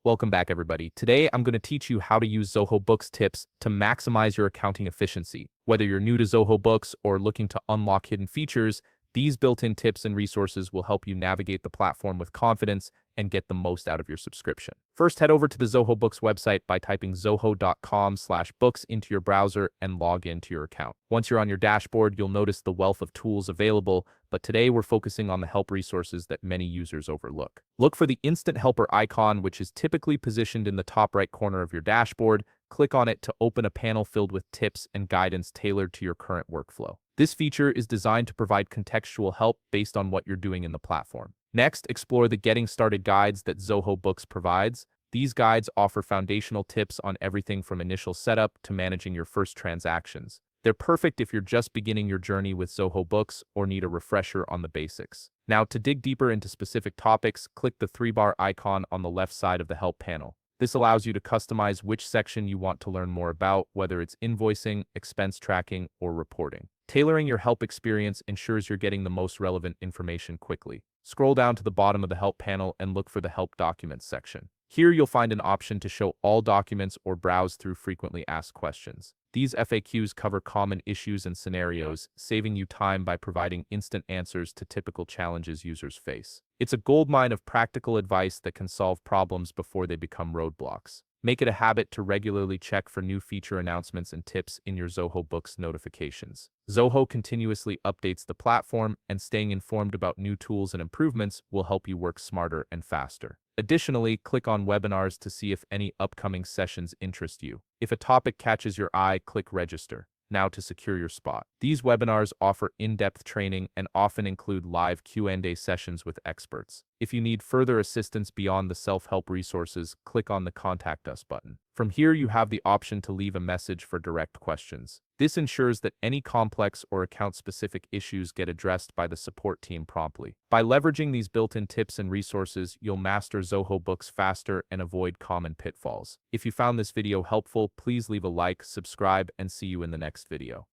Welcome back, everybody. Today, I'm going to teach you how to use Zoho Books tips to maximize your accounting efficiency. Whether you're new to Zoho Books or looking to unlock hidden features, these built-in tips and resources will help you navigate the platform with confidence and get the most out of your subscription. First, head over to the Zoho Books website by typing zoho.com/books into your browser and log into your account. Once you're on your dashboard, you'll notice the wealth of tools available, but today we're focusing on the help resources that many users overlook. Look for the Instant Helper icon, which is typically positioned in the top right corner of your dashboard. Click on it to open a panel filled with tips and guidance tailored to your current workflow. This feature is designed to provide contextual help based on what you're doing in the platform. Next, explore the Getting Started guides that Zoho Books provides. These guides offer foundational tips on everything from initial setup to managing your first transactions. They're perfect if you're just beginning your journey with Zoho Books or need a refresher on the basics. Now, to dig deeper into specific topics, click the three-bar icon on the left side of the Help panel. This allows you to customize which section you want to learn more about, whether it's invoicing, expense tracking, or reporting. Tailoring your help experience ensures you're getting the most relevant information quickly. Scroll down to the bottom of the Help panel and look for the Help Documents section. Here you'll find an option to show all documents or browse through frequently asked questions. These FAQs cover common issues and scenarios, saving you time by providing instant answers to typical challenges users face. It's a goldmine of practical advice that can solve problems before they become roadblocks. Make it a habit to regularly check for new feature announcements and tips in your Zoho Books notifications. Zoho continuously updates the platform, and staying informed about new tools and improvements will help you work smarter and faster. Additionally, click on webinars to see if any upcoming sessions interest you. If a topic catches your eye, click register. Now to secure your spot. These webinars offer in-depth training and often include live Q&A sessions with experts. If you need further assistance beyond the self-help resources, click on the Contact Us button. From here, you have the option to leave a message for direct questions. This ensures that any complex or account-specific issues get addressed by the support team promptly. By leveraging these built-in tips and resources, you'll master Zoho Books faster and avoid common pitfalls. If you found this video helpful, please leave a like, subscribe, and see you in the next video.